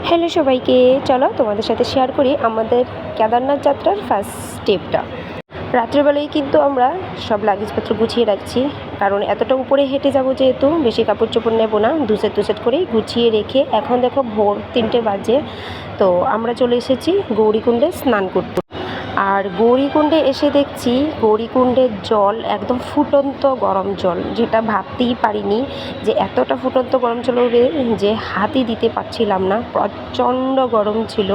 Hello সবাইকে, চলো তোমাদের সাথে শেয়ার করি আমাদের কেদারনাথ যাত্রার ফার্স্ট স্টেপটা। রাত্রেবেলায় কিন্তু আমরা সব লাগেজপত্র গুছিয়ে রাখছি, কারণ এতটা উপরে হেঁটে যাবো যেহেতু বেশি কাপড় চোপড় নেবো না, দুসেট দুসেট করেই গুছিয়ে রেখে এখন দেখো ভোর 3টে বাজে। তো আমরা চলে এসেছি গৌরীকুণ্ডে স্নান করতে। আর গৌরীকুণ্ডে এসে দেখছি গৌরীকুণ্ডের জল একদম ফুটন্ত গরম জল, যেটা ভাবতেই পারিনি যে এতটা ফুটন্ত গরম জল হবে, যে হাতই দিতে পারছিলাম না, প্রচণ্ড গরম ছিল।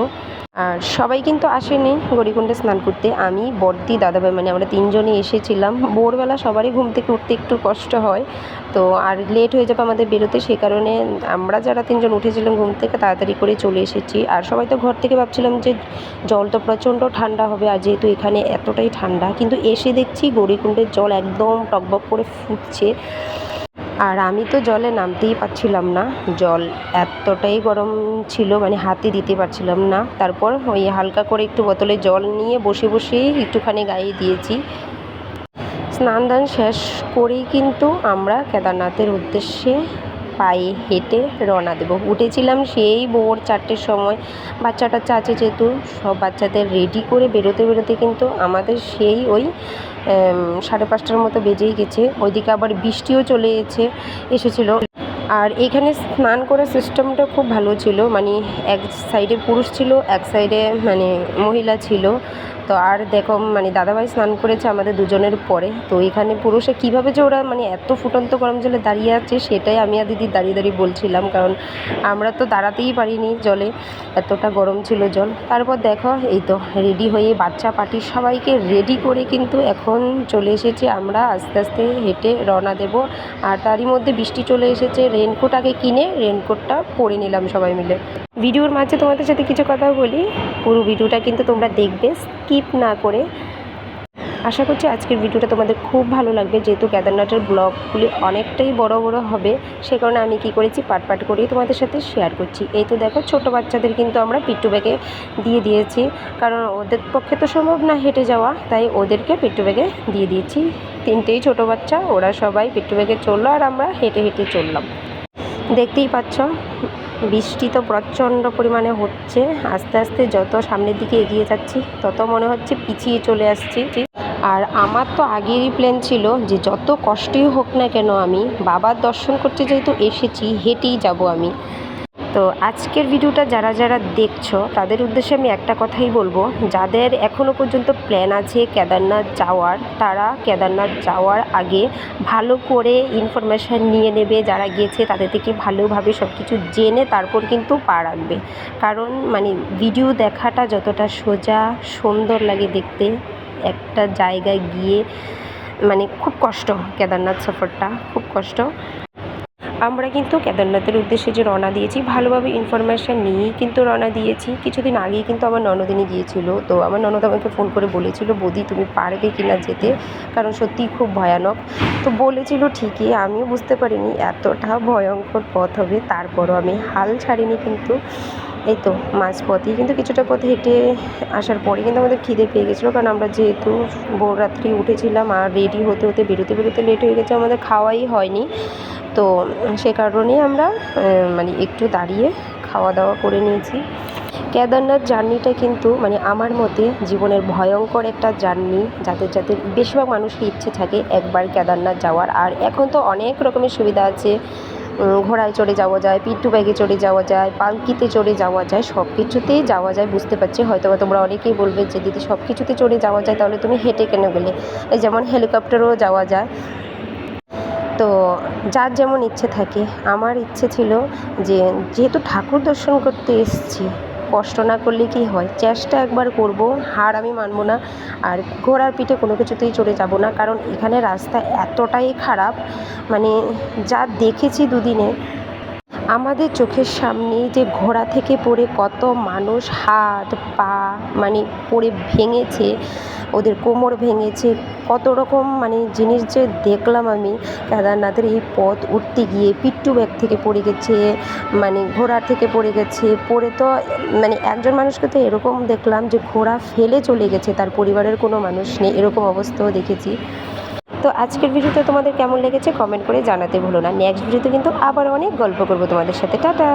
আর সবাই কিন্তু আসেনি গৌরীকুণ্ডে স্নান করতে, আমি বড়দি দাদাভাই মানে আমরা তিনজনই এসেছিলাম। ভোরবেলা সবারই ঘুম থেকে উঠতে একটু কষ্ট হয়, তো আর লেট হয়ে যাবে আমাদের বেরোতে, সে কারণে আমরা যারা তিনজন উঠেছিলাম ঘুম থেকে তাড়াতাড়ি করে চলে এসেছি। আর সবাই তো ঘর থেকে ভাবছিলাম যে জল তো প্রচণ্ড ঠান্ডা হবে, আর যেহেতু এখানে এতটাই ঠান্ডা, কিন্তু এসে দেখছি গৌরীকুণ্ডের জল একদম টকবক করে ফুটছে। আর আমি তো জলে নামতেই পারছিলাম না, জল এতটাই গরম ছিল, মানে হাতে দিতে পারছিলাম না। তারপর ওই হালকা করে একটু বোতলে জল নিয়ে বসে বসেই একটুখানি গায়ে দিয়েছি। স্নান দান শেষ করেই কিন্তু আমরা কেদারনাথের উদ্দেশ্যে পায়ে হেঁটে রওনা দেবো। উঠেছিলাম সেই ভোর 4টের সময়, বাচ্চা টাচ্চা আছে যেহেতু, সব বাচ্চাদের রেডি করে বেরোতে বেরোতে কিন্তু আমাদের সেই ওই 5:30টার মতো বেজেই গেছে। ওইদিকে আবার বৃষ্টিও চলে এসেছিলো। আর এখানে স্নান করার সিস্টেমটা খুব ভালো ছিল, মানে এক সাইডে পুরুষ ছিল, এক সাইডে মানে মহিলা ছিল। তো আর দেখো মানে দাদাভাই স্নান করেছে আমাদের দুজনের পরে, তো এখানে পুরুষে কীভাবে যে ওরা মানে এত ফুটন্ত গরম জলে দাঁড়িয়ে আছে সেটাই আমি আর দিদি দাঁড়িয়ে দাঁড়িয়ে বলছিলাম, কারণ আমরা তো দাঁড়াতেই পারিনি জলে, এতটা গরম ছিল জল। তারপর দেখো এই তো রেডি হয়ে বাচ্চা পার্টি সবাইকে রেডি করে কিন্তু এখন চলে এসেছি আমরা আস্তে আস্তে হেঁটে রওনা দেব। আর তারই মধ্যে বৃষ্টি চলে এসেছে, রেনকোট আগে কিনে রেনকোটটা পরে নিলাম সবাই মিলে। ভিডিওর মাঝে তোমাদের সাথে কিছু কথা বলি, পুরো ভিডিওটা কিন্তু তোমরা দেখবে স্কিপ না করে। আশা করছি আজকের ভিডিওটা তোমাদের খুব ভালো লাগবে, যেহেতু কেদারনাথের ব্লগগুলি অনেকটাই বড় বড় হবে, সে কারণে আমি কি করেছি পার্ট পার্ট করেই তোমাদের সাথে শেয়ার করছি। এই তো দেখো ছোটো বাচ্চাদের কিন্তু আমরা পিট্টু ব্যাগে দিয়ে দিয়েছি, কারণ ওদের পক্ষে তো সম্ভব না হেঁটে যাওয়া, তাই ওদেরকে পিট্টু ব্যাগে দিয়ে দিয়েছি। 3টেই ছোটো বাচ্চা, ওরা সবাই পিট্টু ব্যাগে চললো আর আমরা হেঁটে হেঁটে চললাম। দেখতেই পাচ্ছ বৃষ্টি তো প্রচণ্ড পরিমাণে হচ্ছে, আস্তে আস্তে যত সামনের দিকে এগিয়ে যাচ্ছি তত মনে হচ্ছে পিছিয়ে চলে আসছি। আর আমার তো আগেরই প্ল্যান ছিল যে যত কষ্টই হোক না কেন আমি বাবার দর্শন করতে যেহেতু এসেছি হেঁটেই যাব আমি। তো আজকের ভিডিওটা যারা যারা দেখছো তাদের উদ্দেশ্যে আমি একটা কথাই বলবো, যাদের এখনও পর্যন্ত প্ল্যান আছে কেদারনাথ যাওয়ার, তারা কেদারনাথ যাওয়ার আগে ভালো করে ইনফরমেশান নিয়ে নেবে, যারা গেছে তাদের থেকে ভালোভাবে সব কিছু জেনে তারপর কিন্তু পা রাখবে। কারণ মানে ভিডিও দেখাটা যতটা সোজা সুন্দর লাগে দেখতে, একটা জায়গায় গিয়ে মানে খুব কষ্ট, কেদারনাথ সফরটা খুব কষ্ট। আমরা কিন্তু কেদারনাথের উদ্দেশ্যে যে রওনা দিয়েছি ভালোভাবে ইনফরমেশান নিয়েই কিন্তু রওনা দিয়েছি। কিছুদিন আগেই কিন্তু আমার ননদিনী গিয়েছিল, তো আমার ননদ আমাকে ফোন করে বলেছিল বৌদি তুমি পারবে কি না যেতে, কারণ সত্যিই খুব ভয়ানক। তো বলেছিল ঠিকই, আমিও বুঝতে পারিনি এতটা ভয়ঙ্কর পথ হবে, তারপরও আমি হাল ছাড়িনি। কিন্তু এই তো মাঝপথেই কিন্তু কিছুটা পথে হেঁটে আসার পরে কিন্তু আমাদের খিদে পেয়ে গেছিলো, কারণ আমরা যেহেতু ভোর রাত্রি উঠেছিলাম আর রেডি হতে হতে বেরোতে বেরোতে লেট হয়ে গেছে, আমাদের খাওয়াই হয়নি। তো সে কারণেই আমরা মানে একটু দাঁড়িয়ে খাওয়া দাওয়া করে নিয়েছি। কেদারনাথ জার্নিটা কিন্তু মানে আমার মতে জীবনের ভয়ঙ্কর একটা জার্নি, যাদের যাদের বেশিরভাগ মানুষের ইচ্ছে থাকে একবার কেদারনাথ যাওয়ার। আর এখন তো অনেক রকমের সুবিধা আছে, ঘোড়ায় চড়ে যাওয়া যায়, পিট্টু ব্যাগে চড়ে যাওয়া যায়, পালকিতে চড়ে যাওয়া যায়, সব কিছুতেই যাওয়া যায়। বুঝতে পারছি হয়তো বা তোমরা অনেকেই বলবে যে দিদি সব কিছুতে চড়ে যাওয়া যায় তাহলে তুমি হেঁটে কেন গেলে, এই যেমন হেলিকপ্টারেও যাওয়া যায়। তো যার যেমন ইচ্ছে থাকে, আমার ইচ্ছে ছিল যে যেহেতু ঠাকুর দর্শন করতে এসেছি কষ্ট না করলে কি হয়, চেষ্টা একবার করব, হার আমি মানব না। আর ঘোড়ার পিঠে কোনো কিছুতেই চড়ে যাব না, কারণ এখানে রাস্তা এতটাই খারাপ, মানে যা দেখেছি দুদিনে আমাদের চোখের সামনেই যে ঘোড়া থেকে পড়ে কত মানুষ হাত পা মানে পড়ে ভেঙেছে, ওদের কোমর ভেঙেছে, কত রকম মানে জিনিস যে দেখলাম আমি। কেদারনাথের এই পথ উঠতে গিয়ে পিট্টু ব্যাগ থেকে পড়ে গেছে, মানে ঘোড়া থেকে পড়ে গেছে, পড়ে তো মানে একজন মানুষকে তো এরকম দেখলাম যে ঘোড়া ফেলে চলে গেছে, তার পরিবারের কোনো মানুষ নেই, এরকম অবস্থাও দেখেছি। তো আজকের ভিডিওটা তোমাদের কেমন লেগেছে কমেন্ট করে জানাতে ভুলো না। নেক্সট ভিডিওতে কিন্তু আবার অনেক গল্প করবো তোমাদের সাথে। টাটা।